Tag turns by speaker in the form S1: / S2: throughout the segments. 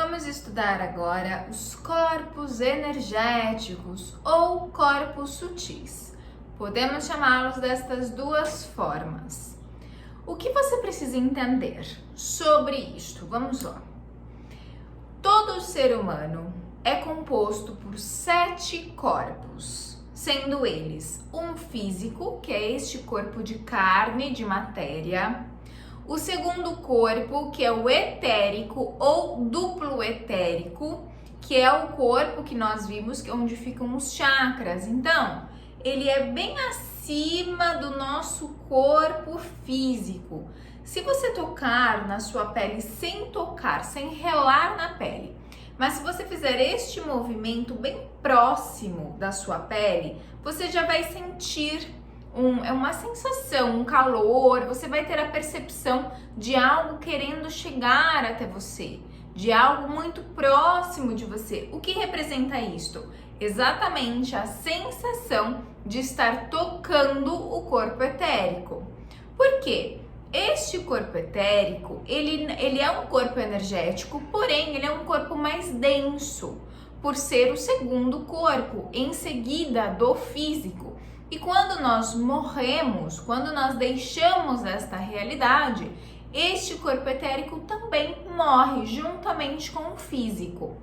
S1: Vamos estudar agora os corpos energéticos ou corpos sutis. Podemos chamá-los destas duas formas. O que você precisa entender sobre isto? Vamos lá. Todo ser humano é composto por 7 corpos, sendo eles um físico, que é este corpo de carne, de matéria. O segundo corpo, que é o etérico ou duplo etérico, que é o corpo que nós vimos, que é onde ficam os chakras. Então, ele é bem acima do nosso corpo físico. Se você tocar na sua pele sem tocar, sem relar na pele, mas se você fizer este movimento bem próximo da sua pele, você já vai sentir uma sensação, um calor, você vai ter a percepção de algo querendo chegar até você, de algo muito próximo de você. O que representa isto? Exatamente a sensação de estar tocando o corpo etérico. Por quê? Este corpo etérico, ele é um corpo energético, porém ele é um corpo mais denso, por ser o segundo corpo, em seguida do físico. E quando nós morremos, quando nós deixamos esta realidade, este corpo etérico também morre juntamente com o físico.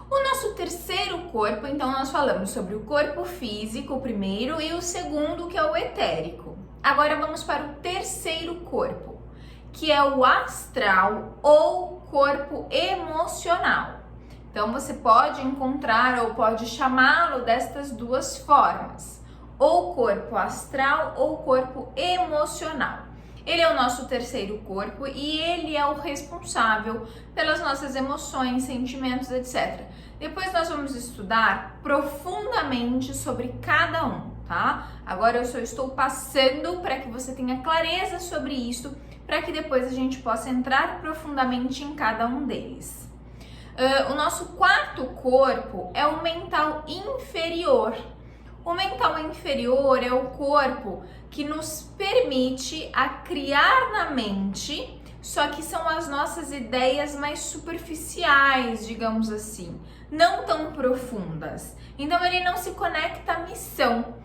S1: O nosso terceiro corpo, então nós falamos sobre o corpo físico, o primeiro, e o segundo, que é o etérico. Agora vamos para o terceiro corpo, que é o astral ou corpo emocional. Então você pode encontrar ou pode chamá-lo destas duas formas, ou corpo astral ou corpo emocional. Ele é o nosso terceiro corpo e ele é o responsável pelas nossas emoções, sentimentos, etc. Depois nós vamos estudar profundamente sobre cada um, tá? Agora eu só estou passando para que você tenha clareza sobre isso, para que depois a gente possa entrar profundamente em cada um deles. O nosso quarto corpo é o mental inferior. O mental inferior é o corpo que nos permite a criar na mente, só que são as nossas ideias mais superficiais, digamos assim, não tão profundas. Então ele não se conecta à missão.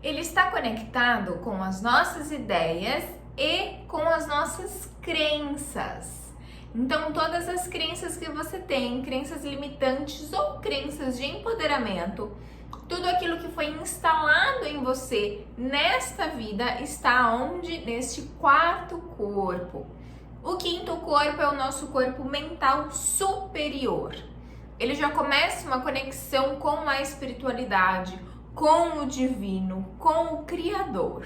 S1: Ele está conectado com as nossas ideias e com as nossas crenças. Então, todas as crenças que você tem, crenças limitantes ou crenças de empoderamento, tudo aquilo que foi instalado em você nesta vida está onde? Neste quarto corpo. O quinto corpo é o nosso corpo mental superior. Ele já começa uma conexão com a espiritualidade, com o divino, com o Criador.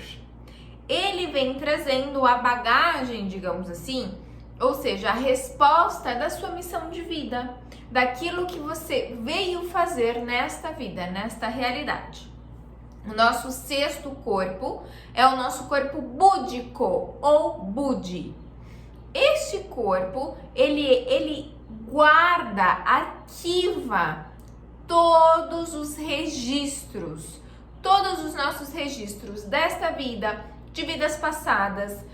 S1: Ele vem trazendo a bagagem, digamos assim, ou seja, a resposta da sua missão de vida, daquilo que você veio fazer nesta vida, nesta realidade. O nosso sexto corpo é o nosso corpo búdico ou Budi. Este corpo, ele guarda, arquiva todos os registros, todos os nossos registros desta vida, de vidas passadas,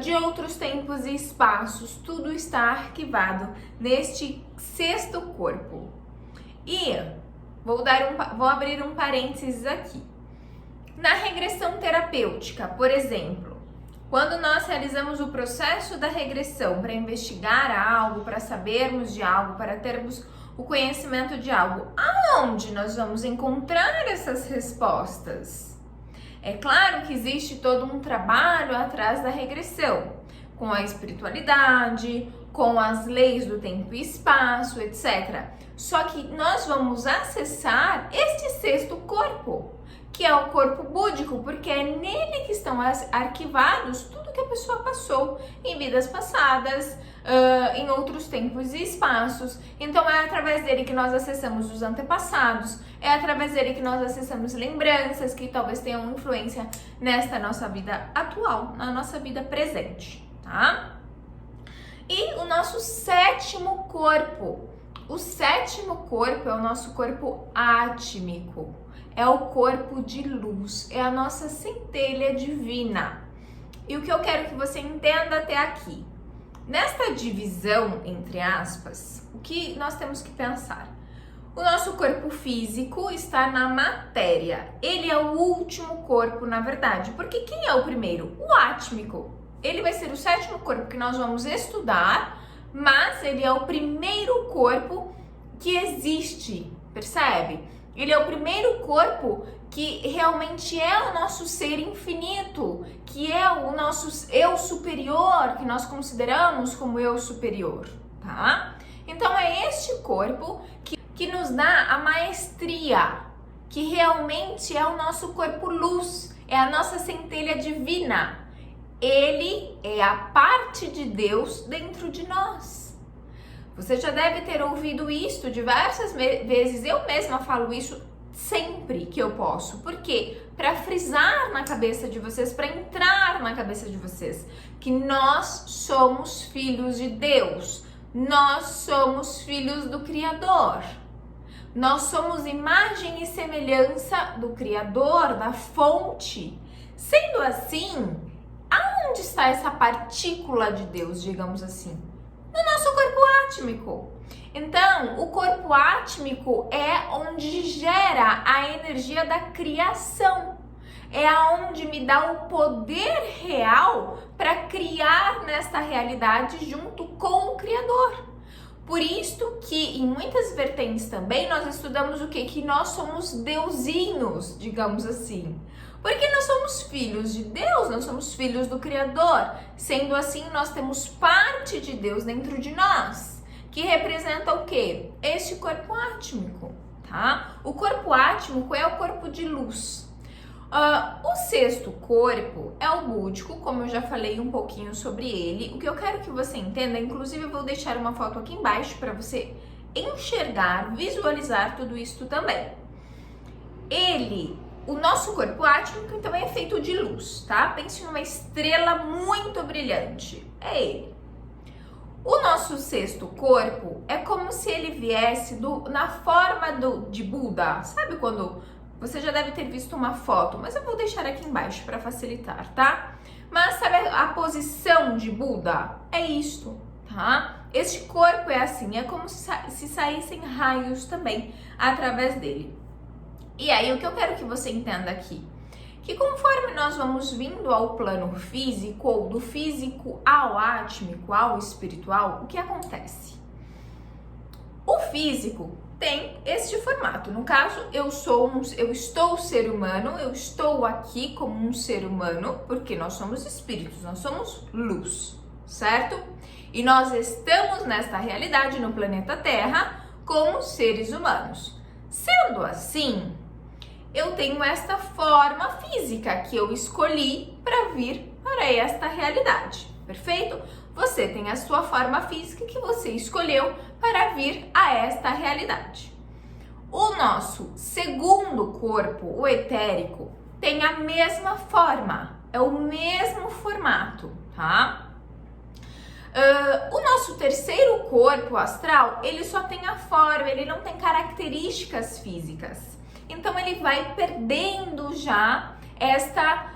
S1: de outros tempos e espaços, tudo está arquivado neste sexto corpo. E vou abrir um parênteses aqui. Na regressão terapêutica, por exemplo, quando nós realizamos o processo da regressão para investigar algo, para sabermos de algo, para termos o conhecimento de algo, aonde nós vamos encontrar essas respostas? É claro que existe todo um trabalho atrás da regressão, com a espiritualidade, com as leis do tempo e espaço, etc. Só que nós vamos acessar este sexto corpo, que é o corpo búdico, porque é nele que estão arquivados tudo que a pessoa passou em vidas passadas, em outros tempos e espaços. Então é através dele que nós acessamos os antepassados, é através dele que nós acessamos lembranças que talvez tenham influência nesta nossa vida atual, na nossa vida presente, tá? E o nosso sétimo corpo. O sétimo corpo é o nosso corpo átmico, é o corpo de luz, é a nossa centelha divina. E o que eu quero que você entenda até aqui? Nesta divisão, entre aspas, o que nós temos que pensar? O nosso corpo físico está na matéria. Ele é o último corpo, na verdade. Porque quem é o primeiro? O átmico. Ele vai ser o sétimo corpo que nós vamos estudar, mas ele é o primeiro corpo que existe, percebe? Ele é o primeiro corpo que realmente é o nosso ser infinito, que é o nosso eu superior, que nós consideramos como eu superior, tá? Então é este corpo que nos dá a maestria, que realmente é o nosso corpo luz, é a nossa centelha divina. Ele é a parte de Deus dentro de nós. Você já deve ter ouvido isso diversas vezes, eu mesma falo isso sempre que eu posso. Por quê? Para frisar na cabeça de vocês, para entrar na cabeça de vocês, que nós somos filhos de Deus, nós somos filhos do Criador. Nós somos imagem e semelhança do Criador, da fonte. Sendo assim, aonde está essa partícula de Deus, digamos assim? No nosso corpo átmico. Então, o corpo átmico é onde gera a energia da criação. É aonde me dá o poder real para criar nesta realidade junto com o Criador. Por isso que em muitas vertentes também nós estudamos o quê? Que nós somos deusinhos, digamos assim. Porque nós somos filhos de Deus, nós somos filhos do Criador. Sendo assim, nós temos parte de Deus dentro de nós, que representa o quê? Este corpo átmico, tá? O corpo átmico é o corpo de luz. O sexto corpo é o búdico, como eu já falei um pouquinho sobre ele. O que eu quero que você entenda, inclusive eu vou deixar uma foto aqui embaixo para você enxergar, visualizar tudo isso também. O nosso corpo átmico, então, é feito de luz, tá? Pense numa estrela muito brilhante. É ele. O nosso sexto corpo é como se ele viesse na forma de Buda. Sabe quando... Você já deve ter visto uma foto, mas eu vou deixar aqui embaixo para facilitar, tá? Mas sabe a posição de Buda? É isto, tá? Este corpo é assim, é como se saíssem raios também através dele. E aí, o que eu quero que você entenda aqui, que conforme nós vamos vindo ao plano físico, ou do físico ao átmico, ao espiritual, o que acontece? O físico tem este formato. No caso, eu estou ser humano, eu estou aqui como um ser humano, porque nós somos espíritos, nós somos luz, certo? E nós estamos nesta realidade no planeta Terra como seres humanos. Sendo assim, eu tenho esta forma física que eu escolhi para vir para esta realidade, perfeito? Você tem a sua forma física que você escolheu para vir a esta realidade. O nosso segundo corpo, o etérico, tem a mesma forma, é o mesmo formato, tá? O nosso terceiro corpo astral, ele só tem a forma, ele não tem características físicas. Então ele vai perdendo já esta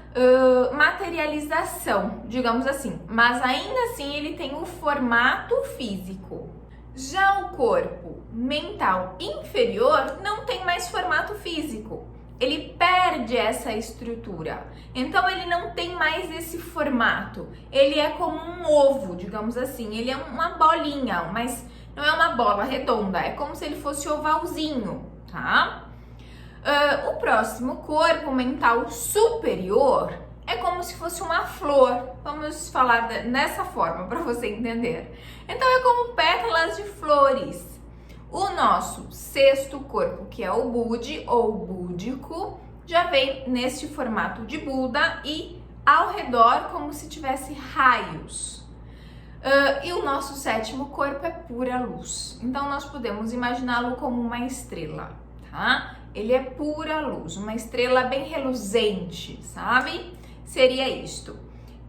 S1: materialização, digamos assim, mas ainda assim ele tem o formato físico. Já o corpo mental inferior não tem mais formato físico, ele perde essa estrutura, então ele não tem mais esse formato, ele é como um ovo, digamos assim, ele é uma bolinha, mas não é uma bola redonda, é como se ele fosse ovalzinho, tá? O próximo corpo mental superior é como se fosse uma flor. Vamos falar dessa forma para você entender. Então é como pétalas de flores. O nosso sexto corpo, que é o Budi ou búdico, já vem neste formato de Buda e ao redor como se tivesse raios. E o nosso sétimo corpo é pura luz. Então nós podemos imaginá-lo como uma estrela, tá? Ele é pura luz, uma estrela bem reluzente, sabe? Seria isto.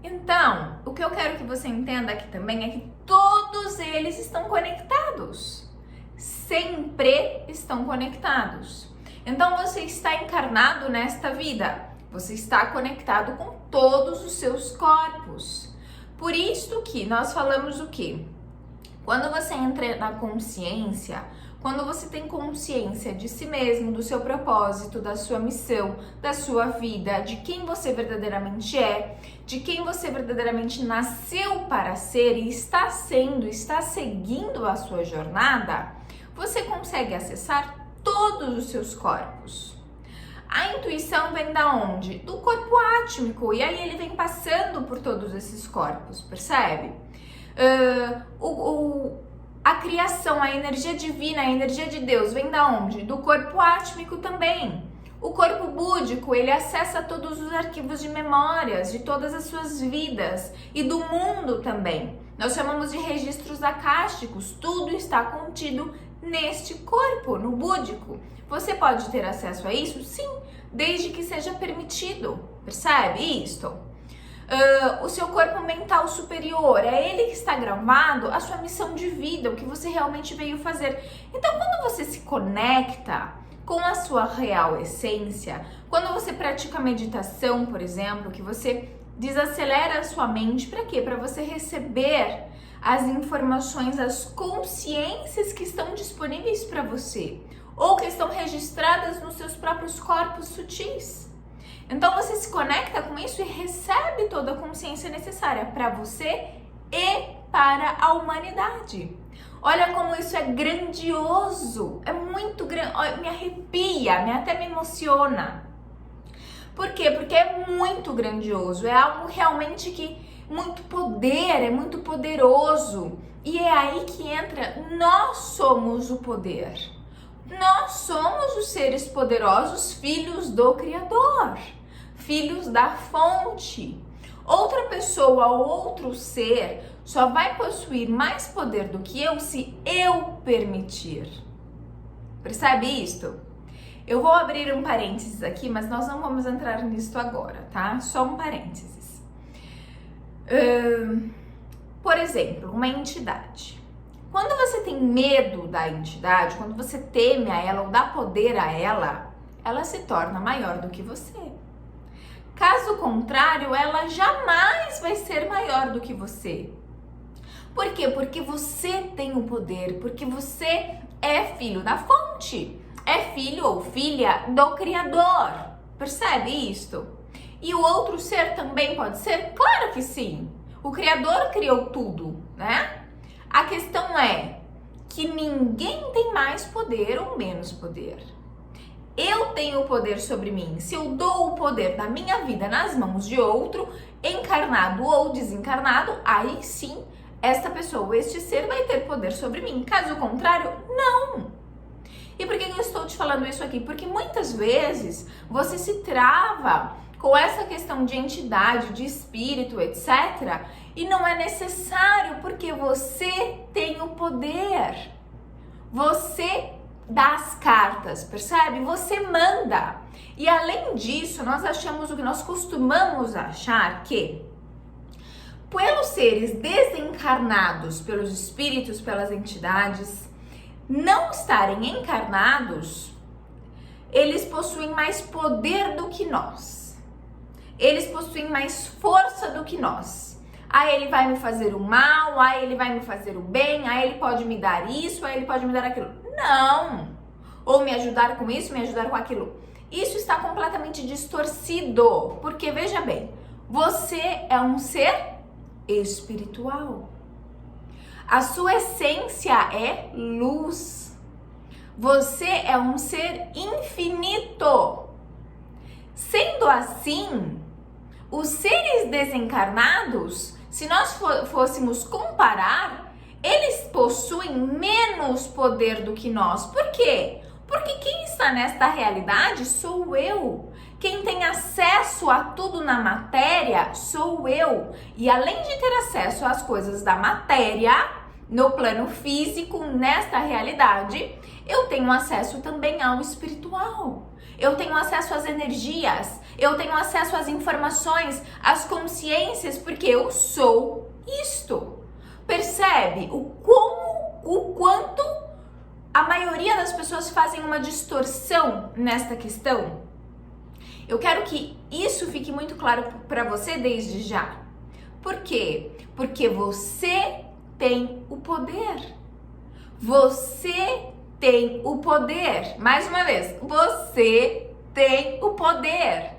S1: Então, o que eu quero que você entenda aqui também é que todos eles estão conectados. Sempre estão conectados. Então, você está encarnado nesta vida. Você está conectado com todos os seus corpos. Por isso que nós falamos o quê? Quando você entra na consciência, quando você tem consciência de si mesmo, do seu propósito, da sua missão, da sua vida, de quem você verdadeiramente é, de quem você verdadeiramente nasceu para ser e está sendo, está seguindo a sua jornada, você consegue acessar todos os seus corpos. A intuição vem da onde? Do corpo átmico, e aí ele vem passando por todos esses corpos, percebe? A criação, a energia divina, a energia de Deus vem da onde? Do corpo átmico também. O corpo búdico, ele acessa todos os arquivos de memórias de todas as suas vidas e do mundo também. Nós chamamos de registros acásticos, tudo está contido neste corpo, no búdico. Você pode ter acesso a isso? Sim, desde que seja permitido. Percebe isto? O seu corpo mental superior, é ele que está gravado a sua missão de vida, o que você realmente veio fazer. Então, quando você se conecta com a sua real essência, quando você pratica meditação, por exemplo, que você desacelera a sua mente, para quê? Para você receber as informações, as consciências que estão disponíveis para você, ou que estão registradas nos seus próprios corpos sutis. Então você se conecta com isso e recebe toda a consciência necessária para você e para a humanidade. Olha como isso é grandioso, é muito grande, me arrepia, até me emociona. Por quê? Porque é muito grandioso, é algo realmente que muito poder, é muito poderoso. E é aí que entra, nós somos o poder. Nós somos os seres poderosos, filhos do Criador, filhos da fonte. Outra pessoa ou outro ser só vai possuir mais poder do que eu se eu permitir. Percebe isto? Eu vou abrir um parênteses aqui, mas nós não vamos entrar nisso agora, tá? Só um parênteses. Por exemplo, uma entidade. Quando você tem medo da entidade, quando você teme a ela ou dá poder a ela, ela se torna maior do que você. Caso contrário, ela jamais vai ser maior do que você. Por quê? Porque você tem o poder, porque você é filho da fonte, é filho ou filha do Criador. Percebe isto? E o outro ser também pode ser? Claro que sim. O Criador criou tudo, né? A questão é que ninguém tem mais poder ou menos poder. Eu tenho o poder sobre mim. Se eu dou o poder da minha vida nas mãos de outro, encarnado ou desencarnado, aí sim, esta pessoa, este ser vai ter poder sobre mim. Caso contrário, não. E por que eu estou te falando isso aqui? Porque muitas vezes você se trava com essa questão de entidade, de espírito, etc., e não é necessário, porque você tem o poder. Você dá as cartas, percebe? Você manda. E além disso, nós achamos o que nós costumamos achar que, pelos seres desencarnados, pelos espíritos, pelas entidades, não estarem encarnados, eles possuem mais poder do que nós. Eles possuem mais força do que nós. Aí ele vai me fazer o mal, aí ele vai me fazer o bem, aí ele pode me dar isso, aí ele pode me dar aquilo. Não! Ou me ajudar com isso, me ajudar com aquilo. Isso está completamente distorcido, porque veja bem, você é um ser espiritual. A sua essência é luz. Você é um ser infinito. Sendo assim, os seres desencarnados, se nós fôssemos comparar, eles possuem menos poder do que nós. Por quê? Porque quem está nesta realidade sou eu. Quem tem acesso a tudo na matéria sou eu. E além de ter acesso às coisas da matéria, no plano físico, nesta realidade, eu tenho acesso também ao espiritual. Eu tenho acesso às energias, eu tenho acesso às informações, às consciências, porque eu sou isto. Percebe o quanto a maioria das pessoas fazem uma distorção nesta questão? Eu quero que isso fique muito claro para você desde já. Por quê? Porque você tem o poder. Você tem o poder. Mais uma vez, você tem o poder.